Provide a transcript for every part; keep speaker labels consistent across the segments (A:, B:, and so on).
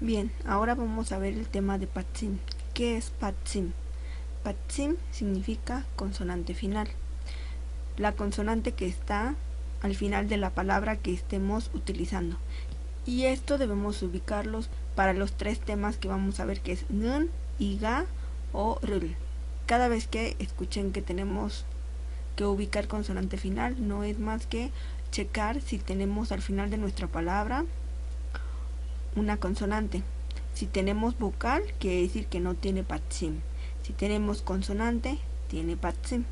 A: Bien, ahora vamos a ver el tema de Patsim. ¿Qué es Patsim? Patsim significa consonante final. La consonante que está al final de la palabra que estemos utilizando. Y esto debemos ubicarlos para los tres temas que vamos a ver, que es nun, iga o rul. Cada vez que escuchen que tenemos que ubicar consonante final, no es más que checar si tenemos al final de nuestra palabra una consonante. Si tenemos vocal, quiere decir que no tiene patsim. Si tenemos consonante, tiene patsim.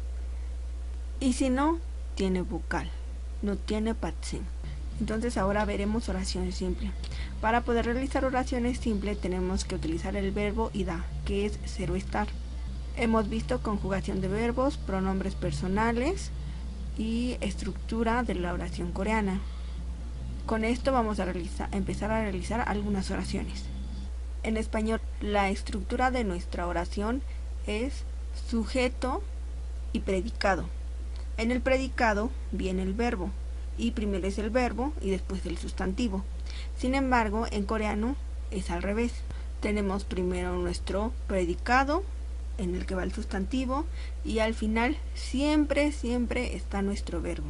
A: Y si no, tiene vocal, no tiene patsim. Entonces ahora veremos oraciones simples. Para poder realizar oraciones simples tenemos que utilizar el verbo ida, que es ser o estar. Hemos visto conjugación de verbos, pronombres personales y estructura de la oración coreana. Con esto vamos a empezar a realizar algunas oraciones. En español, la estructura de nuestra oración es sujeto y predicado. En el predicado viene el verbo, y primero es el verbo y después el sustantivo. Sin embargo, en coreano es al revés. Tenemos primero nuestro predicado, en el que va el sustantivo, y al final siempre está nuestro verbo.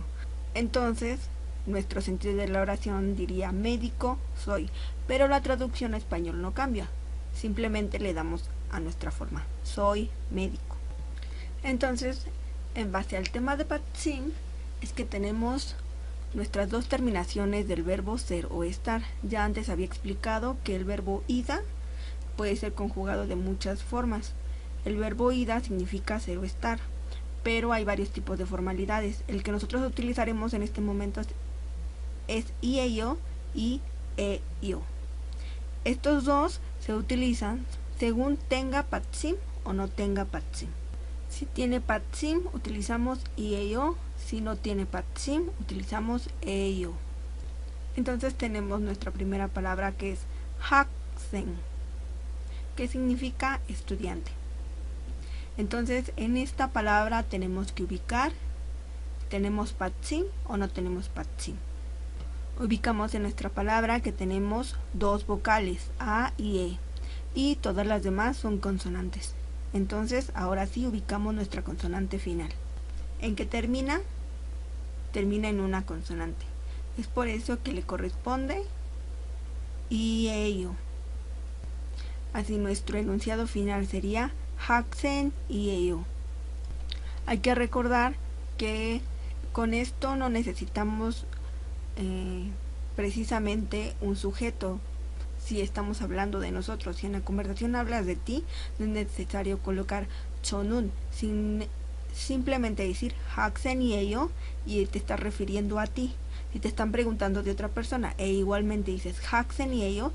A: Entonces, nuestro sentido de la oración diría médico soy, pero la traducción a español no cambia, simplemente le damos a nuestra forma, soy médico. Entonces, en base al tema de Patsim, es que tenemos nuestras dos terminaciones del verbo ser o estar. Ya antes había explicado que el verbo ida puede ser conjugado de muchas formas. El verbo ida significa ser o estar, pero hay varios tipos de formalidades. El que nosotros utilizaremos en este momento es IEO y EIO. Estos dos se utilizan según tenga patsim o no tenga patsim. Si tiene patsim, utilizamos IEO. Si no tiene patsim, utilizamos EIO. Entonces tenemos nuestra primera palabra, que es 학생, que significa estudiante. Entonces en esta palabra tenemos que ubicar, ¿tenemos patsim o no tenemos patsim? Ubicamos en nuestra palabra que tenemos dos vocales, A y E, y todas las demás son consonantes. Entonces ahora sí ubicamos nuestra consonante final. ¿En qué termina? Termina en una consonante. Es por eso que le corresponde IEO. Así nuestro enunciado final sería 학생 IEO. Hay que recordar que con esto no necesitamos precisamente un sujeto. Si estamos hablando de nosotros, si en la conversación hablas de ti, no es necesario colocar chonun, simplemente decir 학생 IEO y te estás refiriendo a ti. Si te están preguntando de otra persona e igualmente dices 학생 IEO,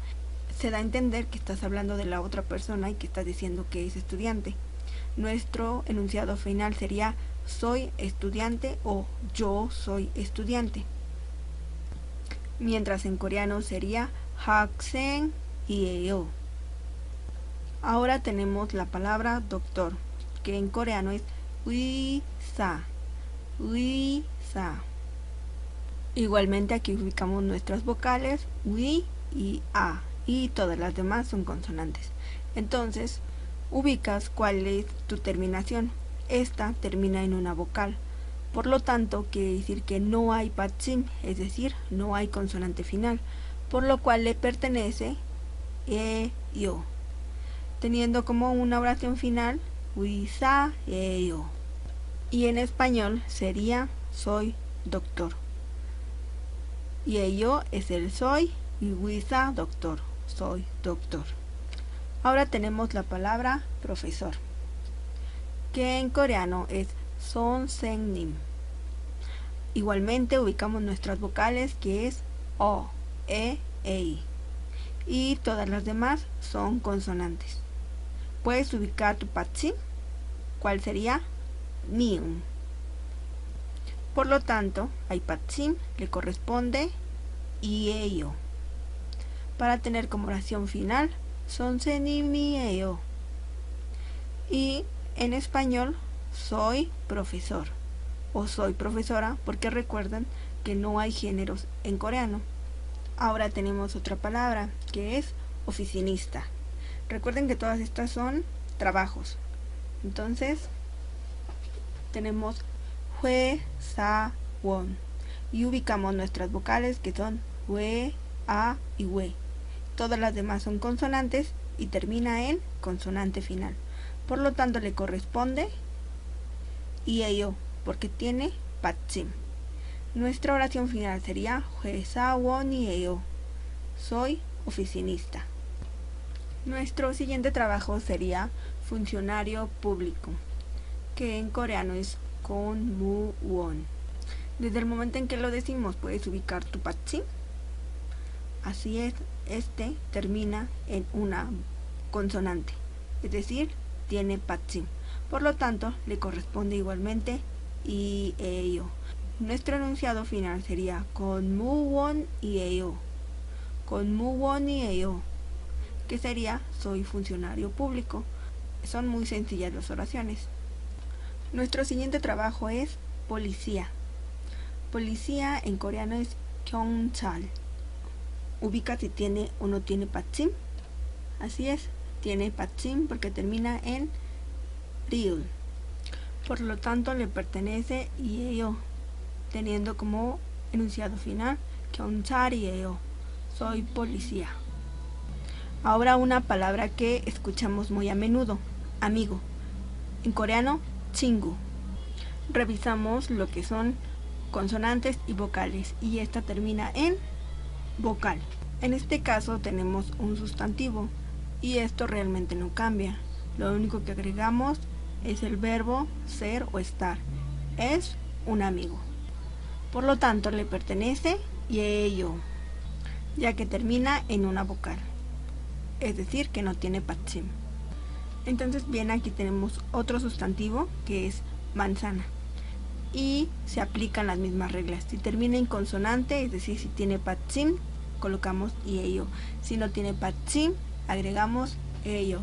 A: se da a entender que estás hablando de la otra persona y que estás diciendo que es estudiante. Nuestro enunciado final sería soy estudiante o yo soy estudiante. Mientras en coreano sería 학생 IEO. Ahora tenemos la palabra doctor, que en coreano es 의사. Igualmente aquí ubicamos nuestras vocales 의 y a, y todas las demás son consonantes. Entonces ubicas cuál es tu terminación. Esta termina en una vocal, por lo tanto quiere decir que no hay patsim, es decir, no hay consonante final, por lo cual le pertenece yo, teniendo como una oración final 의사 yo. Y en español sería soy doctor. Y yo es el soy y 의사 doctor, soy doctor. Ahora tenemos la palabra profesor, que en coreano es 선생님. Igualmente ubicamos nuestras vocales, que es o, e, i, y todas las demás son consonantes. Puedes ubicar tu patsim, ¿cuál sería? Mium. Por lo tanto, hay patsim, le corresponde IEO. Para tener como oración final 선생님이에요. Y en español soy profesor o soy profesora, porque recuerden que no hay géneros en coreano. Ahora tenemos otra palabra, que es oficinista. Recuerden que todas estas son trabajos. Entonces tenemos hue, sa, won. Y ubicamos nuestras vocales que son hue, a y we. Todas las demás son consonantes y termina en consonante final. Por lo tanto le corresponde IEO porque tiene patsim. Nuestra oración final sería hue, sa, won, IEO. Soy oficinista. Nuestro siguiente trabajo sería funcionario público, que en coreano es 공무원. Desde el momento en que lo decimos puedes ubicar tu patsim. Así es, este termina en una consonante, es decir, tiene patsim. Por lo tanto, le corresponde igualmente IEO. Nuestro enunciado final sería 공무원 IEO. 공무원 IEO, que sería soy funcionario público. Son muy sencillas las oraciones. Nuestro siguiente trabajo es policía. Policía en coreano es 경찰. Ubica si tiene o no tiene patsim. Así es, tiene patsim porque termina en riul. Por lo tanto le pertenece IEO, teniendo como enunciado final 경찰이에요. Soy policía. Ahora una palabra que escuchamos muy a menudo, amigo. En coreano, 친구. Revisamos lo que son consonantes y vocales y esta termina en vocal. En este caso tenemos un sustantivo y esto realmente no cambia. Lo único que agregamos es el verbo ser o estar. Es un amigo. Por lo tanto le pertenece IEO, ya que termina en una vocal. Es decir, que no tiene patsim. Entonces bien, aquí tenemos otro sustantivo que es manzana y se aplican las mismas reglas. Si termina en consonante, es decir, si tiene patsim, colocamos IEO. Si no tiene patsim, agregamos EO.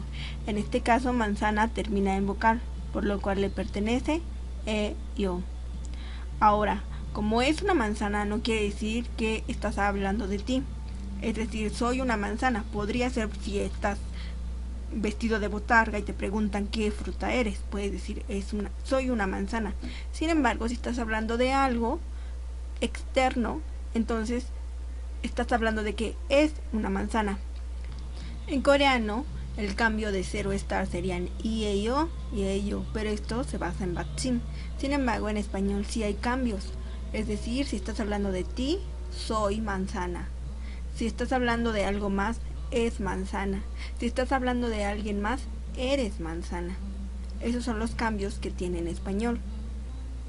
A: En este caso, manzana termina en vocal, por lo cual le pertenece EO. Ahora, como es una manzana, no quiere decir que estás hablando de ti. Es decir, soy una manzana. Podría ser si estás vestido de botarga y te preguntan qué fruta eres. Puedes decir, soy una manzana. Sin embargo, si estás hablando de algo externo, entonces estás hablando de que es una manzana. En coreano, el cambio de ser o estar serían IEO y EO, pero esto se basa en patsim. Sin embargo, en español sí hay cambios. Es decir, si estás hablando de ti, soy manzana. Si estás hablando de algo más, es manzana. Si estás hablando de alguien más, eres manzana. Esos son los cambios que tiene en español.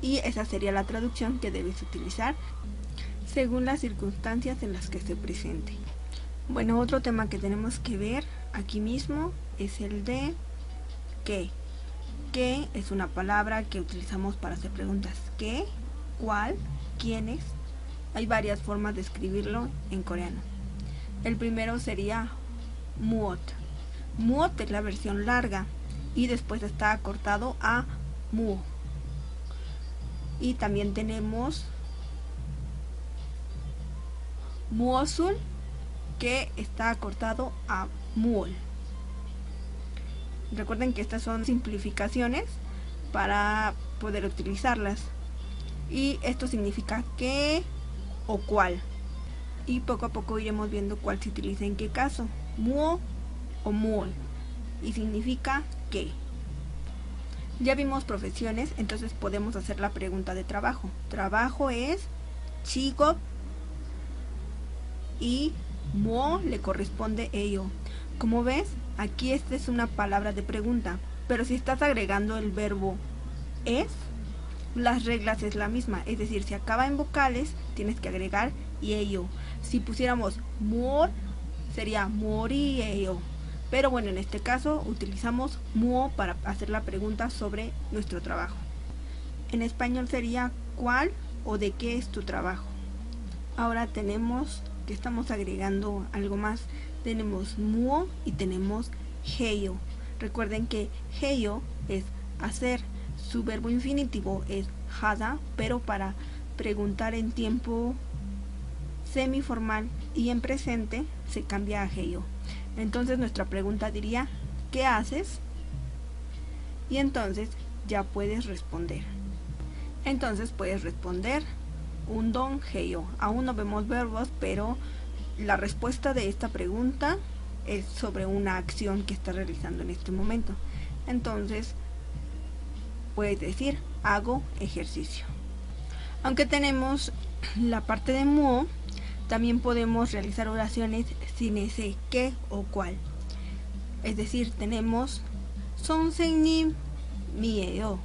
A: Y esa sería la traducción que debes utilizar según las circunstancias en las que se presente. Bueno, otro tema que tenemos que ver aquí mismo es el de qué. ¿Qué? Es una palabra que utilizamos para hacer preguntas. ¿Qué? ¿Cuál? ¿Quiénes? Hay varias formas de escribirlo en coreano. El primero sería muot. Muot es la versión larga y después está acortado a mu. Y también tenemos muosul, que está acortado a muol. Recuerden que estas son simplificaciones para poder utilizarlas. Y esto significa qué o cuál. Y poco a poco iremos viendo cuál se utiliza en qué caso, muo o muol, y significa qué. Ya vimos profesiones, entonces podemos hacer la pregunta de trabajo. Trabajo es 직업 y mo le corresponde ello. Como ves, aquí esta es una palabra de pregunta, pero si estás agregando el verbo es, las reglas es la misma, es decir, si acaba en vocales tienes que agregar IEO. Si pusiéramos mor, sería moríeo. Pero bueno, en este caso utilizamos muo para hacer la pregunta sobre nuestro trabajo. En español sería ¿cuál o de qué es tu trabajo? Ahora tenemos que estamos agregando algo más. Tenemos muo y tenemos heyo. Recuerden que heyo es hacer. Su verbo infinitivo es hada, pero para preguntar en tiempo semiformal y en presente se cambia a heyo. Entonces nuestra pregunta diría, ¿qué haces? Y entonces ya puedes responder. Entonces puedes responder undong heyo. Aún no vemos verbos, pero la respuesta de esta pregunta es sobre una acción que está realizando en este momento. Entonces puedes decir, hago ejercicio. Aunque tenemos la parte de muo, también podemos realizar oraciones sin ese qué o cuál. Es decir, tenemos 선생님 미예요.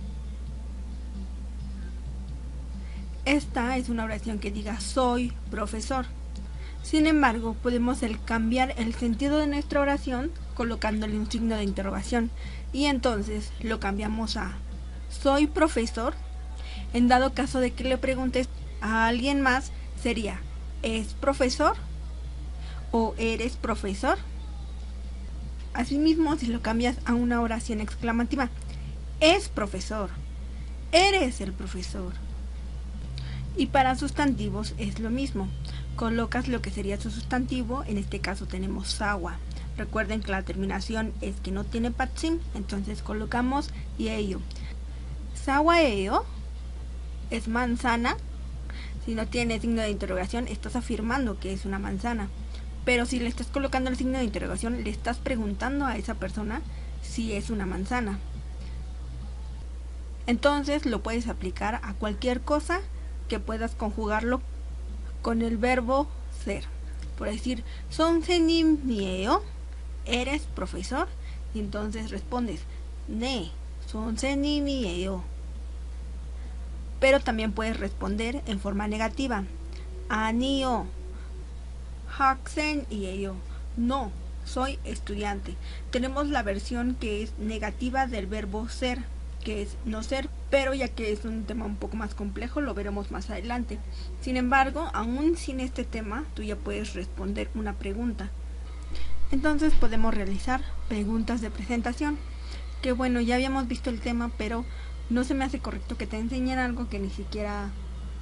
A: Esta es una oración que diga soy profesor. Sin embargo, podemos cambiar el sentido de nuestra oración colocándole un signo de interrogación y entonces lo cambiamos a soy profesor. En dado caso de que le preguntes a alguien más, sería ¿es profesor? ¿O eres profesor? Asimismo, si lo cambias a una oración exclamativa, es profesor, eres el profesor. Y para sustantivos es lo mismo, colocas lo que sería su sustantivo, en este caso tenemos sawa. Recuerden que la terminación es que no tiene patsim, entonces colocamos yeyo. Sawa yeyo es manzana. Si no tiene signo de interrogación, estás afirmando que es una manzana. Pero si le estás colocando el signo de interrogación, le estás preguntando a esa persona si es una manzana. Entonces lo puedes aplicar a cualquier cosa que puedas conjugarlo con el verbo ser. Por decir, 선생님이에요, eres profesor, y entonces respondes, 네, 선생님이에요. Pero también puedes responder en forma negativa, 아니요, 학생이에요, no, soy estudiante. Tenemos la versión que es negativa del verbo ser, que es no ser, pero ya que es un tema un poco más complejo, lo veremos más adelante. Sin embargo, aún sin este tema, tú ya puedes responder una pregunta. Entonces podemos realizar preguntas de presentación, que bueno, ya habíamos visto el tema, pero no se me hace correcto que te enseñen algo que ni siquiera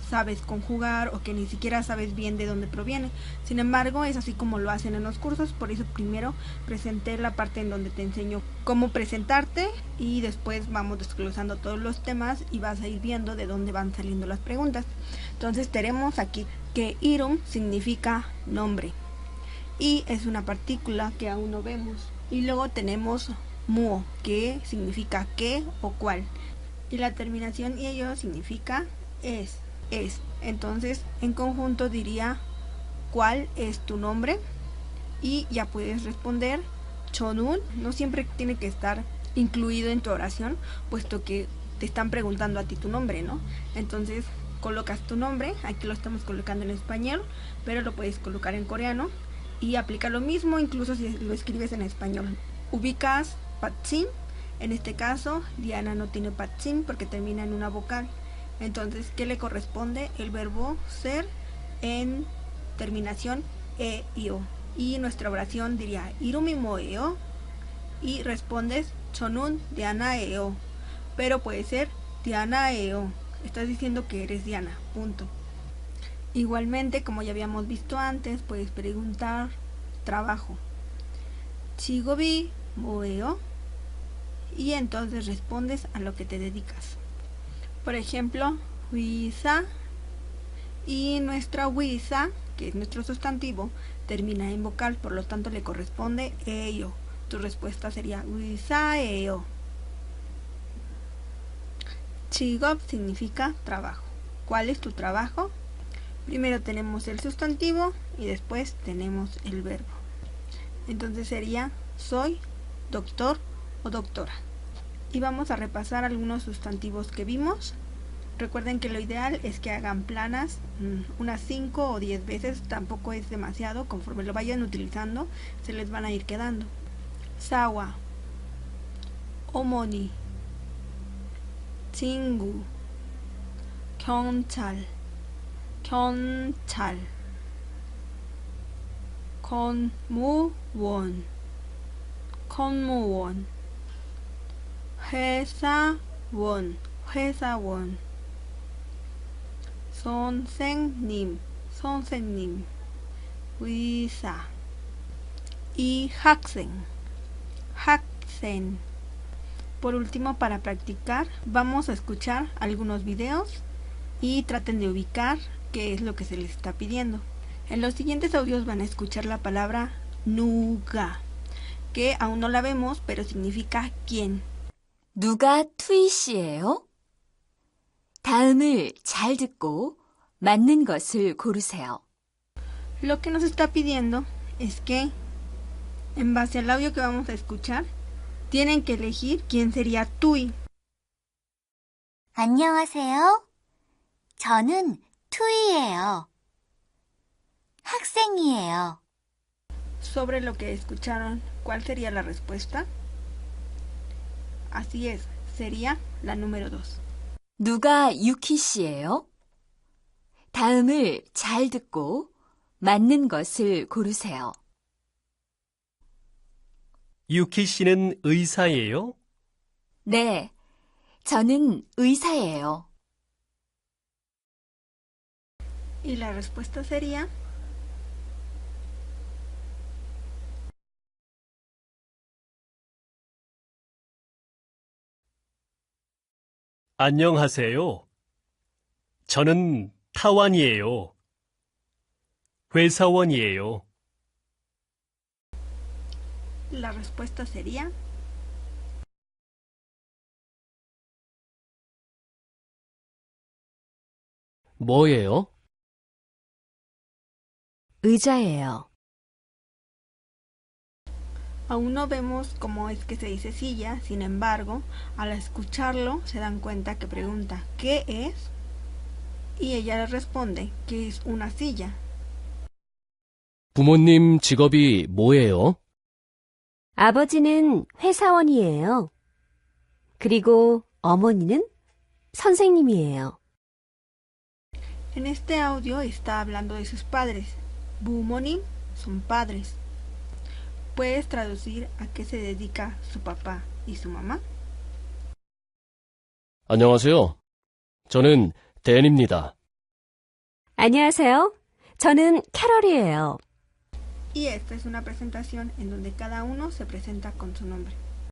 A: sabes conjugar o que ni siquiera sabes bien de dónde proviene. Sin embargo, es así como lo hacen en los cursos, por eso primero presenté la parte en donde te enseño cómo presentarte y después vamos desglosando todos los temas y vas a ir viendo de dónde van saliendo las preguntas. Entonces tenemos aquí que irum significa nombre y es una partícula que aún no vemos. Y luego tenemos muo, que significa qué o cuál, y la terminación y ello significa es. Entonces en conjunto diría ¿cuál es tu nombre? Y ya puedes responder 저는. No siempre tiene que estar incluido en tu oración, puesto que te están preguntando a ti tu nombre, ¿no? Entonces colocas tu nombre, aquí lo estamos colocando en español, pero lo puedes colocar en coreano y aplica lo mismo incluso si lo escribes en español. Ubicas patsim, en este caso Diana no tiene patsim porque termina en una vocal. Entonces, ¿qué le corresponde? El verbo ser en terminación e-io. Y nuestra oración diría 이름이 뭐예요? Y respondes 저는 Diana예요. Pero puede ser Diana예요. Estás diciendo que eres Diana, punto. Igualmente, como ya habíamos visto antes, puedes preguntar trabajo. 직업이 뭐예요? Y entonces respondes a lo que te dedicas. Por ejemplo, 의사, y nuestra 의사, que es nuestro sustantivo, termina en vocal, por lo tanto le corresponde ello. Tu respuesta sería 의사예요. 직업 significa trabajo. ¿Cuál es tu trabajo? Primero tenemos el sustantivo y después tenemos el verbo. Entonces sería soy doctor o doctora. Y vamos a repasar algunos sustantivos que vimos. Recuerden que lo ideal es que hagan planas unas 5 o 10 veces, tampoco es demasiado, conforme lo vayan utilizando se les van a ir quedando. Sawa, 어머니, 친구, 경찰, 공무원, 회사원, 선생님, 의사. y 학생. 학생. Por último, para practicar, vamos a escuchar algunos videos y traten de ubicar qué es lo que se les está pidiendo. En los siguientes audios van a escuchar la palabra 누가, que aún no la vemos, pero significa quién.
B: 누가 투이 씨예요? 다음을 잘 듣고 맞는 것을 고르세요.
A: Lo que nos está pidiendo es que, en base al audio que vamos a escuchar, tienen que elegir quién sería Tui.
C: 안녕하세요. 저는 투이예요. 학생이에요.
A: Sobre lo que escucharon, ¿cuál sería la respuesta? Así es, sería la número 2.
B: 누가 유키 씨예요? 다음을 잘 듣고 맞는 것을 고르세요.
D: 유키 씨는 의사예요?
B: 네, 저는 의사예요.
A: Y la respuesta sería
D: 안녕하세요. 저는 타완이에요. 회사원이에요.
A: La respuesta sería
D: 뭐예요?
B: 의자예요.
A: Aún no vemos cómo es que se dice silla, sin embargo, al escucharlo se dan cuenta que pregunta ¿qué es? Y ella le responde que es una silla.
D: 부모님 직업이 뭐예요?
E: 아버지는 회사원이에요. 그리고 어머니는 선생님이에요.
A: En este audio está hablando de sus padres. 부모님 son padres. ¿Puedes traducir a qué se dedica su papá y su mamá?
D: 안녕하세요. 저는 댄입니다.
E: 안녕하세요. 저는 캐럴이에요.
A: Y esta es una presentación en donde cada uno se presenta con su nombre.